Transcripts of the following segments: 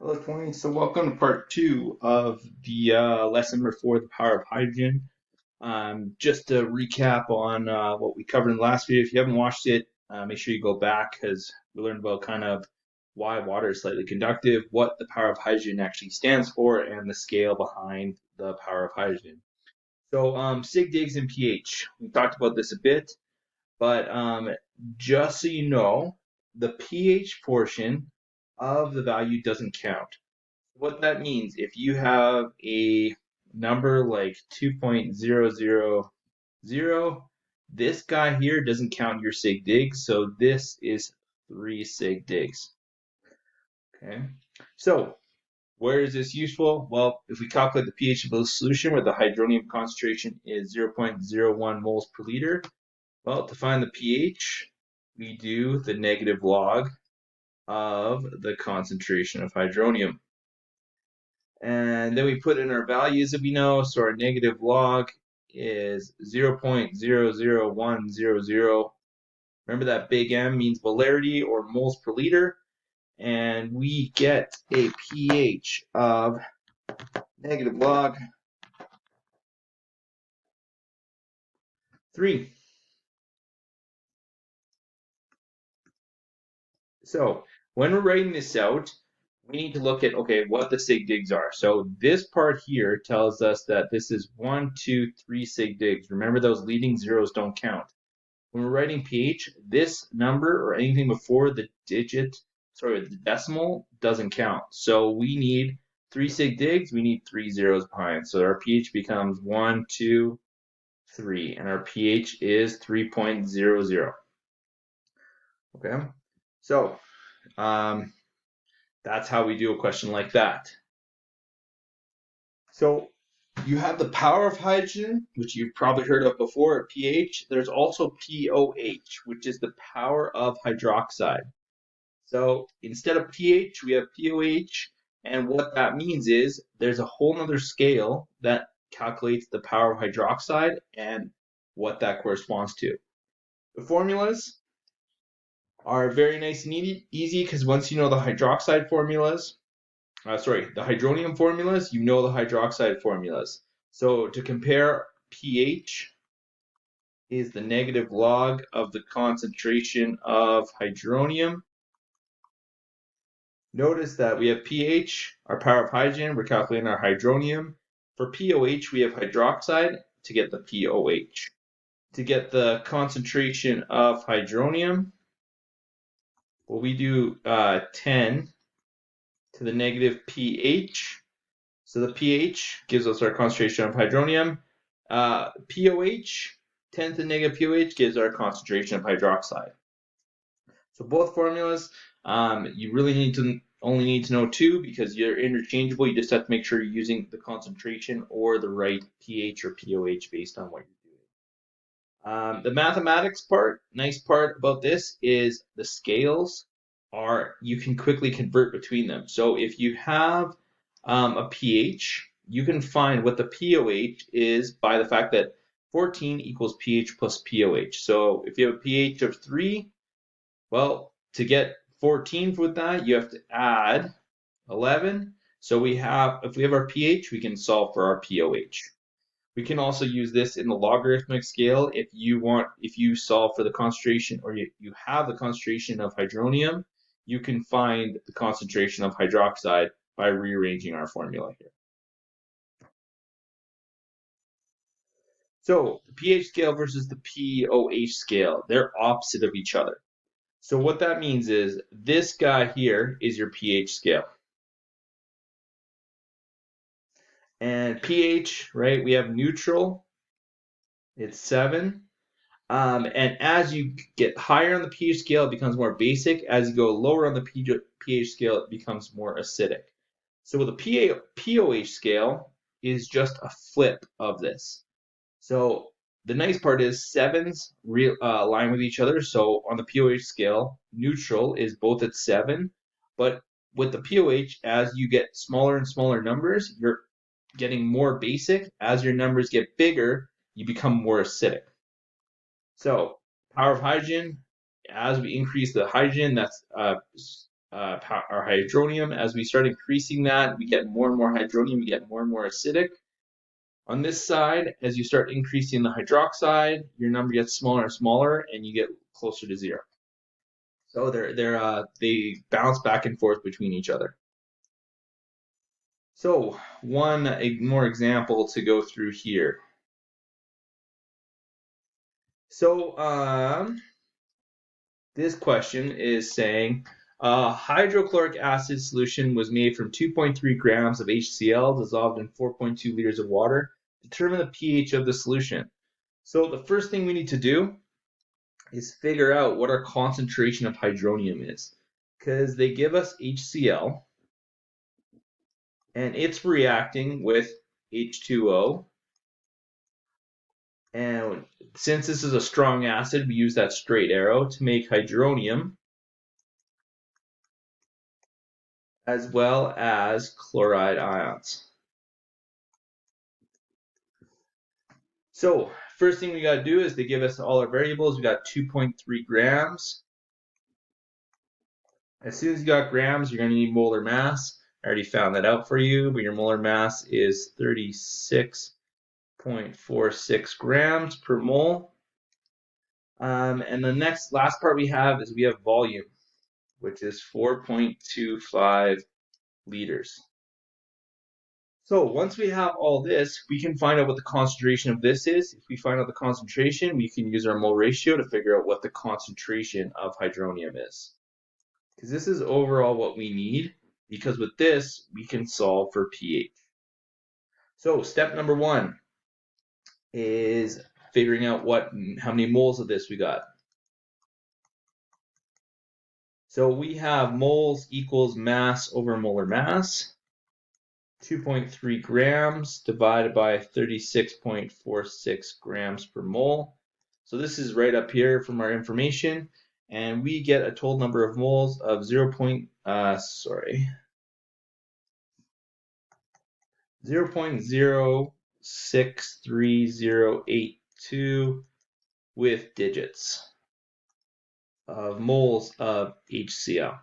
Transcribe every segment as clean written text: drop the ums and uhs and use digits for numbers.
Hello, 20. So, welcome to part two of the lesson number four, the power of hydrogen. Just to recap on what we covered in the last video, if you haven't watched it, make sure you go back because we learned about kind of why water is slightly conductive, what the power of hydrogen actually stands for, and the scale behind the power of hydrogen. So, sig, digs, and pH. We talked about this a bit, but just so you know, the pH portion of the value doesn't count. What that means, if you have a number like 2.000, this guy here doesn't count your sig digs, so this is 3 sig digs. Okay, so where is this useful? Well, if we calculate the pH of the solution where the hydronium concentration is 0.01 moles per liter, well, to find the pH, we do the negative log of the concentration of hydronium. And then we put in our values that we know. So our negative log is 0.00100. Remember that big M means molarity or moles per liter. And we get a pH of negative log 3. So when we're writing this out, we need to look at, okay, what the sig digs are. So this part here tells us that this is 1, 2, 3 sig digs. Remember, those leading zeros don't count. When we're writing pH, this number or anything before the decimal doesn't count. So we need 3 sig digs, we need 3 zeros behind. So our pH becomes 1, 2, 3, and our pH is 3.00. Okay, so that's how we do a question like that. So you have the power of hydrogen, which you've probably heard of before at pH. There's also POH, which is the power of hydroxide. So instead of pH, we have POH, and what that means is there's a whole other scale that calculates the power of hydroxide and what that corresponds to. The formulas are very nice and easy because once you know the hydroxide formulas, the hydronium formulas, you know the hydroxide formulas. So to compare, pH is the negative log of the concentration of hydronium. Notice that we have pH, our power of hydrogen, we're calculating our hydronium. For POH, we have hydroxide to get the POH. To get the concentration of hydronium, well, we do 10 to the negative pH. So the pH gives us our concentration of hydronium. POH, 10 to the negative pOH, gives our concentration of hydroxide. So both formulas, you really only need to know two because you're interchangeable. You just have to make sure you're using the concentration or the right pH or POH based on what you're doing. The mathematics part, nice part about this is the scales you can quickly convert between them. So if you have a pH, you can find what the POH is by the fact that 14 equals pH plus POH. So if you have a pH of 3, well, to get 14 with that, you have to add 11. So if we have our pH, we can solve for our POH. We can also use this in the logarithmic scale if you solve for the concentration or you have the concentration of hydronium, you can find the concentration of hydroxide by rearranging our formula here. So the pH scale versus the POH scale, they're opposite of each other. So what that means is this guy here is your pH scale. And pH, right, we have neutral, it's 7. And as you get higher on the pH scale, it becomes more basic. As you go lower on the pH scale, it becomes more acidic. So the POH scale is just a flip of this. So the nice part is 7s align with each other. So on the POH scale, neutral is both at 7, but with the POH, as you get smaller and smaller numbers, you're getting more basic. As your numbers get bigger, you become more acidic. So power of hydrogen, as we increase the hydrogen, that's our hydronium. As we start increasing that, we get more and more hydronium, we get more and more acidic. On this side, as you start increasing the hydroxide, your number gets smaller and smaller, and you get closer to 0. So they bounce back and forth between each other. So one more example to go through here. So this question is saying hydrochloric acid solution was made from 2.3 grams of HCl dissolved in 4.2 liters of water. Determine the pH of the solution. So the first thing we need to do is figure out what our concentration of hydronium is, because they give us HCl and it's reacting with H2O. And since this is a strong acid, we use that straight arrow to make hydronium as well as chloride ions. So first thing we got to do is they give us all our variables. We got 2.3 grams. As soon as you got grams, you're going to need molar mass. I already found that out for you, but your molar mass is 36.46 grams per mole. And the last part we have is we have volume, which is 4.25 liters. So once we have all this, we can find out what the concentration of this is. If we find out the concentration, we can use our mole ratio to figure out what the concentration of hydronium is. Because this is overall what we need, because with this, we can solve for pH. So step number 1 is figuring out how many moles of this we got. So we have moles equals mass over molar mass. 2.3 grams divided by 36.46 grams per mole. So this is right up here from our information, and we get a total number of moles of 0.063082 with digits of moles of HCl.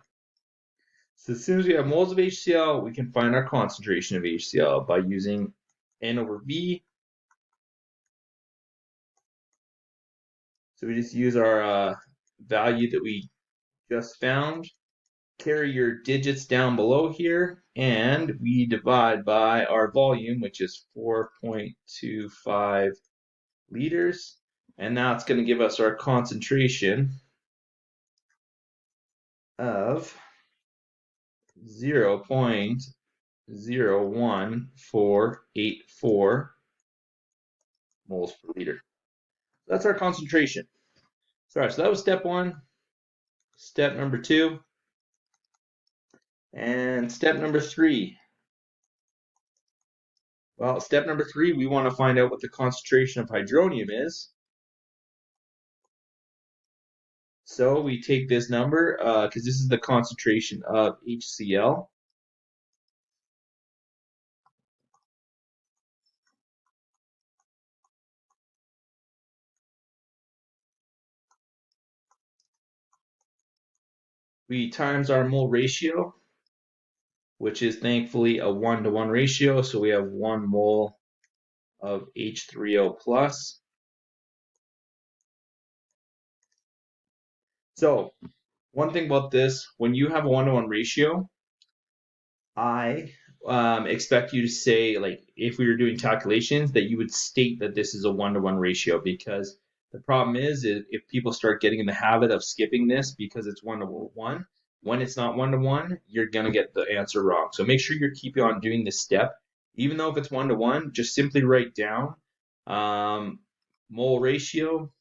So as soon as we have moles of HCl, we can find our concentration of HCl by using N over V. So we just use our value that we just found. Carry your digits down below here, and we divide by our volume, which is 4.25 liters. And now it's going to give us our concentration of 0.01484 moles per liter. That's our concentration. So that was step 1, step number 2, and step number 3. Well, step number 3, we want to find out what the concentration of hydronium is. So we take this number, because this is the concentration of HCl. We times our mole ratio, which is thankfully a 1-to-1 ratio. So we have 1 mole of H3O plus. So one thing about this, when you have a 1-to-1 ratio, I expect you to say, like, if we were doing calculations, that you would state that this is a 1-to-1 ratio, because the problem is if people start getting in the habit of skipping this because it's 1-to-1, when it's not 1-to-1, you're going to get the answer wrong. So make sure you're keeping on doing this step. Even though if it's 1-to-1, just simply write down mole ratio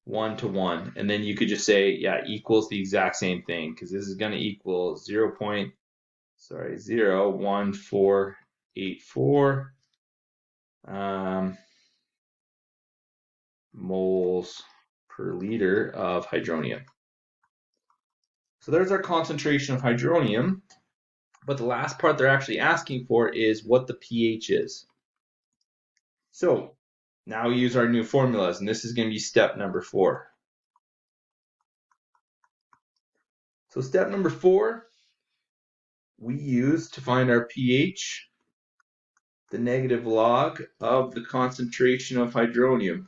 1-to-1, and then you could just say, yeah, equals the exact same thing, because this is going to equal 0.1484 moles per liter of hydronium. So there's our concentration of hydronium, but the last part they're actually asking for is what the pH is. So now we use our new formulas, and this is going to be step number 4. So step number 4, we use to find our pH the negative log of the concentration of hydronium.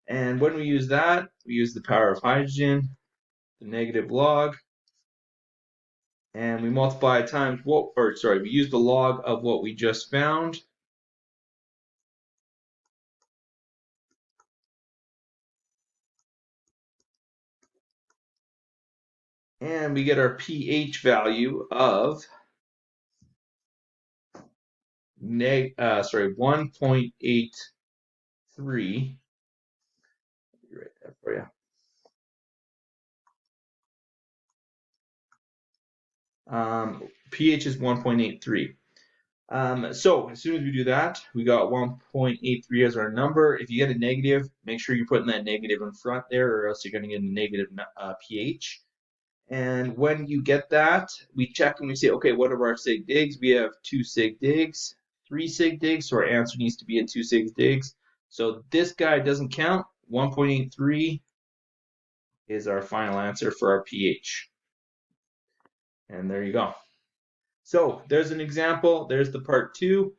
And when we use that, we use the power of hydrogen, the negative log, and we multiply times we use the log of what we just found. And we get our pH value of 1.83. Right there for you. pH is 1.83. So as soon as we do that, we got 1.83 as our number. If you get a negative, make sure you're putting that negative in front there, or else you're going to get a negative pH. And when you get that, we check and we say, okay, what are our sig digs? We have 2 sig digs, 3 sig digs, so our answer needs to be in 2 sig digs. So this guy doesn't count. 1.83 is our final answer for our pH. And there you go. So there's an example. There's the part 2.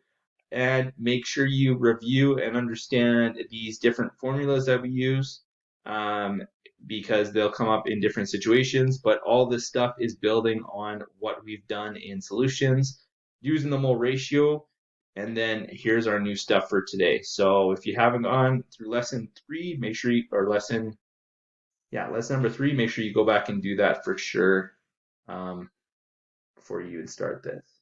And make sure you review and understand these different formulas that we use, because they'll come up in different situations. But all this stuff is building on what we've done in solutions using the mole ratio. And then here's our new stuff for today. So if you haven't gone through lesson 3, make sure you, or lesson number 3, make sure you go back and do that for sure, before you even start this.